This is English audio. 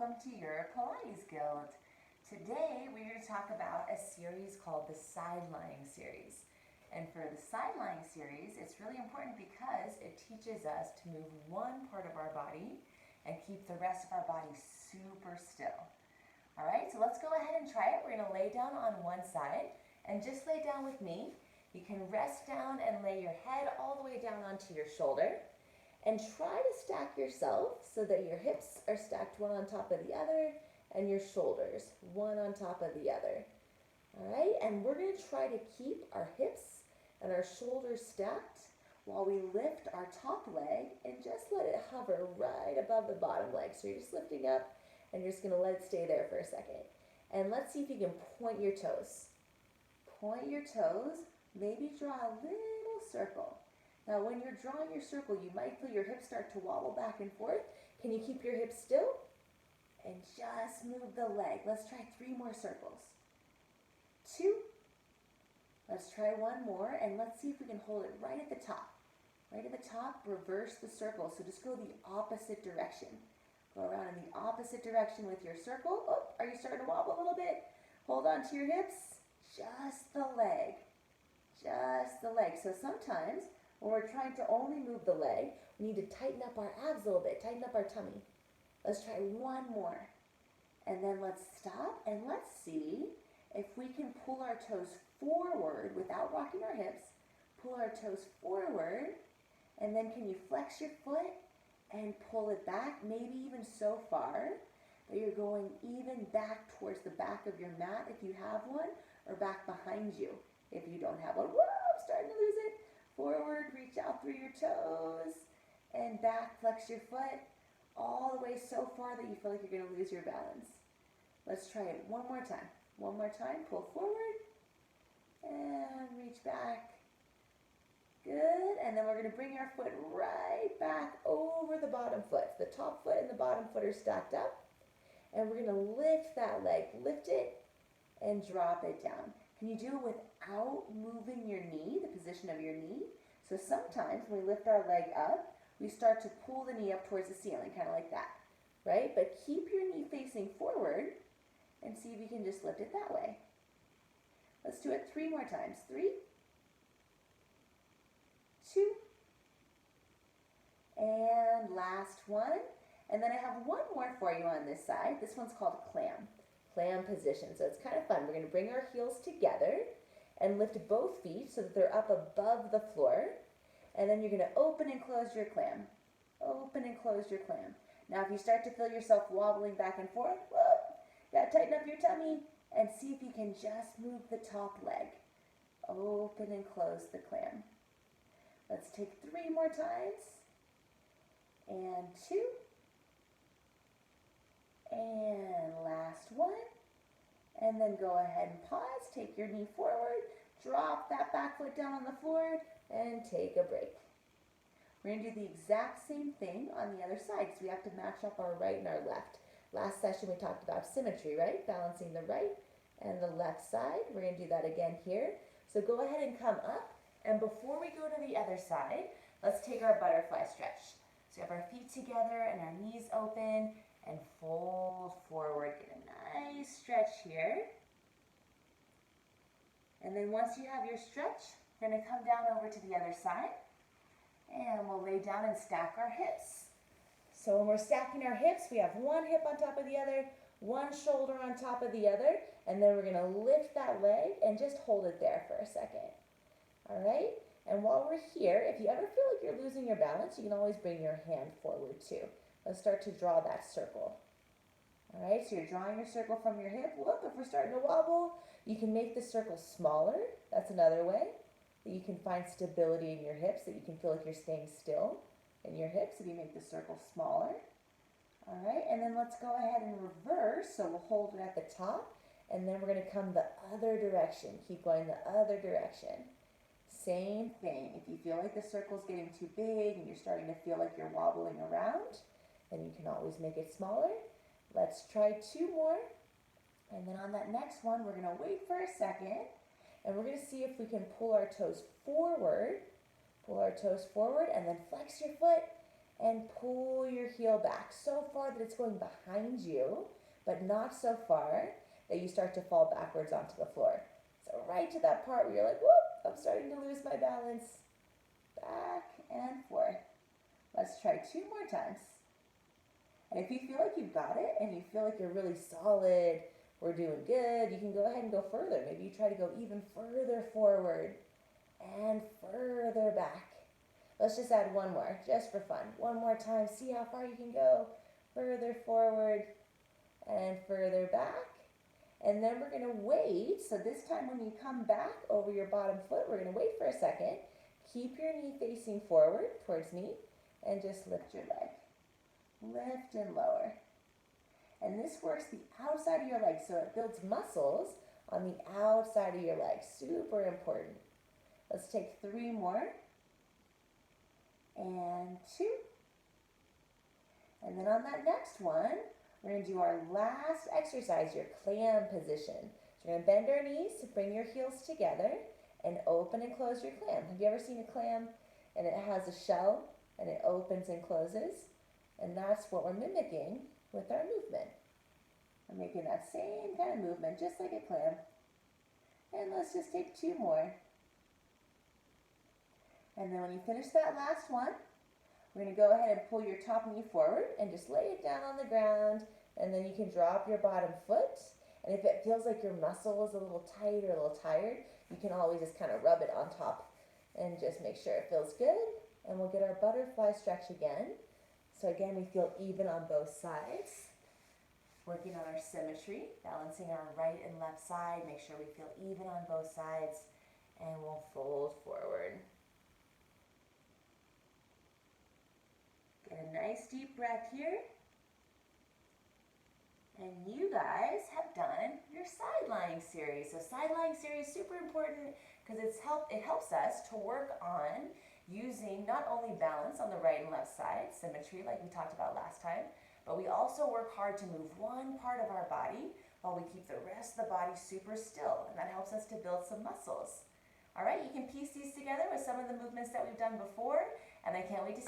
welcome to your Pilates Guild. Today we're going to talk about a series called the Side Lying Series. And for the Side Lying Series, it's really important because it teaches us to move one part of our body and keep the rest of our body super still. Alright, so let's go ahead and try it. We're going to lay down on one side and just lay down with me. You can rest down and lay your head all the way down onto your shoulder. And try to stack yourself so that your hips are stacked one on top of the other and your shoulders one on top of the other. All right, and we're going to try to keep our hips and our shoulders stacked while we lift our top leg and just let it hover right above the bottom leg. So you're just lifting up and you're just going to let it stay there for a second. And let's see if you can point your toes. Point your toes, maybe draw a little circle. Now, when you're drawing your circle, you might feel your hips start to wobble back and forth. Can you keep your hips still? And just move the leg. Let's try 3 more circles. 2. Let's try 1 more, and let's see if we can hold it right at the top. Right at the top, reverse the circle. So just go the opposite direction. Go around in the opposite direction with your circle. Oh, are you starting to wobble a little bit? Hold on to your hips. Just the leg. Just the leg. So sometimes, when we're trying to only move the leg, we need to tighten up our abs a little bit, tighten up our tummy. Let's try 1 more. And then let's stop and let's see if we can pull our toes forward without rocking our hips. Pull our toes forward, and then can you flex your foot and pull it back, maybe even so far that you're going even back towards the back of your mat if you have one, or back behind you if you don't have one. Whoa, I'm starting to lose it. Forward, reach out through your toes, and back, flex your foot, all the way so far that you feel like you're going to lose your balance. Let's try it one more time. One more time, pull forward, and reach back. Good, and then we're going to bring our foot right back over the bottom foot. The top foot and the bottom foot are stacked up, and we're going to lift that leg, lift it, and drop it down. Can you do it without moving your knee, the position of your knee? So sometimes when we lift our leg up, we start to pull the knee up towards the ceiling, kind of like that, right? But keep your knee facing forward and see if you can just lift it that way. Let's do it 3 more times. 3, 2, and last one. And then I have 1 more for you on this side. This one's called clam position. So it's kind of fun. We're going to bring our heels together and lift both feet so that they're up above the floor. And then you're going to open and close your clam. Open and close your clam. Now if you start to feel yourself wobbling back and forth, you got to tighten up your tummy and see if you can just move the top leg. Open and close the clam. Let's take 3 more times. And 2. And last one. And then go ahead and pause, take your knee forward, drop that back foot down on the floor, and take a break. We're going to do the exact same thing on the other side, because we have to match up our right and our left. Last session we talked about symmetry, right? Balancing the right and the left side. We're going to do that again here. So go ahead and come up, and before we go to the other side, let's take our butterfly stretch. So we have our feet together and our knees open, and fold forward. Get a nice stretch here. And then once you have your stretch, we're going to come down over to the other side, and we'll lay down and stack our hips. So when we're stacking our hips, we have 1 hip on top of the other, 1 shoulder on top of the other, and then we're going to lift that leg and just hold it there for a second. All right? And while we're here, if you ever feel like you're losing your balance, you can always bring your hand forward too. Let's start to draw that circle. All right, so you're drawing your circle from your hip. Look, if we're starting to wobble, you can make the circle smaller. That's another way that you can find stability in your hips, that you can feel like you're staying still in your hips if you make the circle smaller. All right, and then let's go ahead and reverse. So we'll hold it at the top, and then we're going to come the other direction. Keep going the other direction. Same thing. If you feel like the circle's getting too big and you're starting to feel like you're wobbling around, then you can always make it smaller. Let's try 2 more. And then on that next one, we're going to wait for a second. And we're going to see if we can pull our toes forward. Pull our toes forward and then flex your foot and pull your heel back so far that it's going behind you, but not so far that you start to fall backwards onto the floor. So right to that part where you're like, whoop, I'm starting to lose my balance. Back and forth. Let's try 2 more times. And if you feel like you've got it and you feel like you're really solid, we're doing good, you can go ahead and go further. Maybe you try to go even further forward and further back. Let's just add 1 more, just for fun. 1 more time, see how far you can go. Further forward and further back. And then we're gonna wait. So this time when you come back over your bottom foot, we're gonna wait for a second. Keep your knee facing forward towards me and just lift your leg. Lift and lower. And this works the outside of your leg, so it builds muscles on the outside of your leg. Super important. Let's take 3 more. And 2. And then on that next one, we're going to do our last exercise, your clam position. So we're going to bend our knees, bring your heels together, and open and close your clam. Have you ever seen a clam and it has a shell and it opens and closes? And that's what we're mimicking with our movement. We're making that same kind of movement, just like a clam. And let's just take 2 more. And then when you finish that last one, we're going to go ahead and pull your top knee forward and just lay it down on the ground. And then you can drop your bottom foot. And if it feels like your muscle is a little tight or a little tired, you can always just kind of rub it on top and just make sure it feels good. And we'll get our butterfly stretch again. So again, we feel even on both sides. Working on our symmetry, balancing our right and left side. Make sure we feel even on both sides. And we'll fold forward. Get a nice deep breath here. And you guys have done your side lying series. So side lying series is super important because it helps us to work on using not only balance on the right and left side, symmetry like we talked about last time, but we also work hard to move one part of our body while we keep the rest of the body super still. And that helps us to build some muscles. All right, you can piece these together with some of the movements that we've done before, and I can't wait to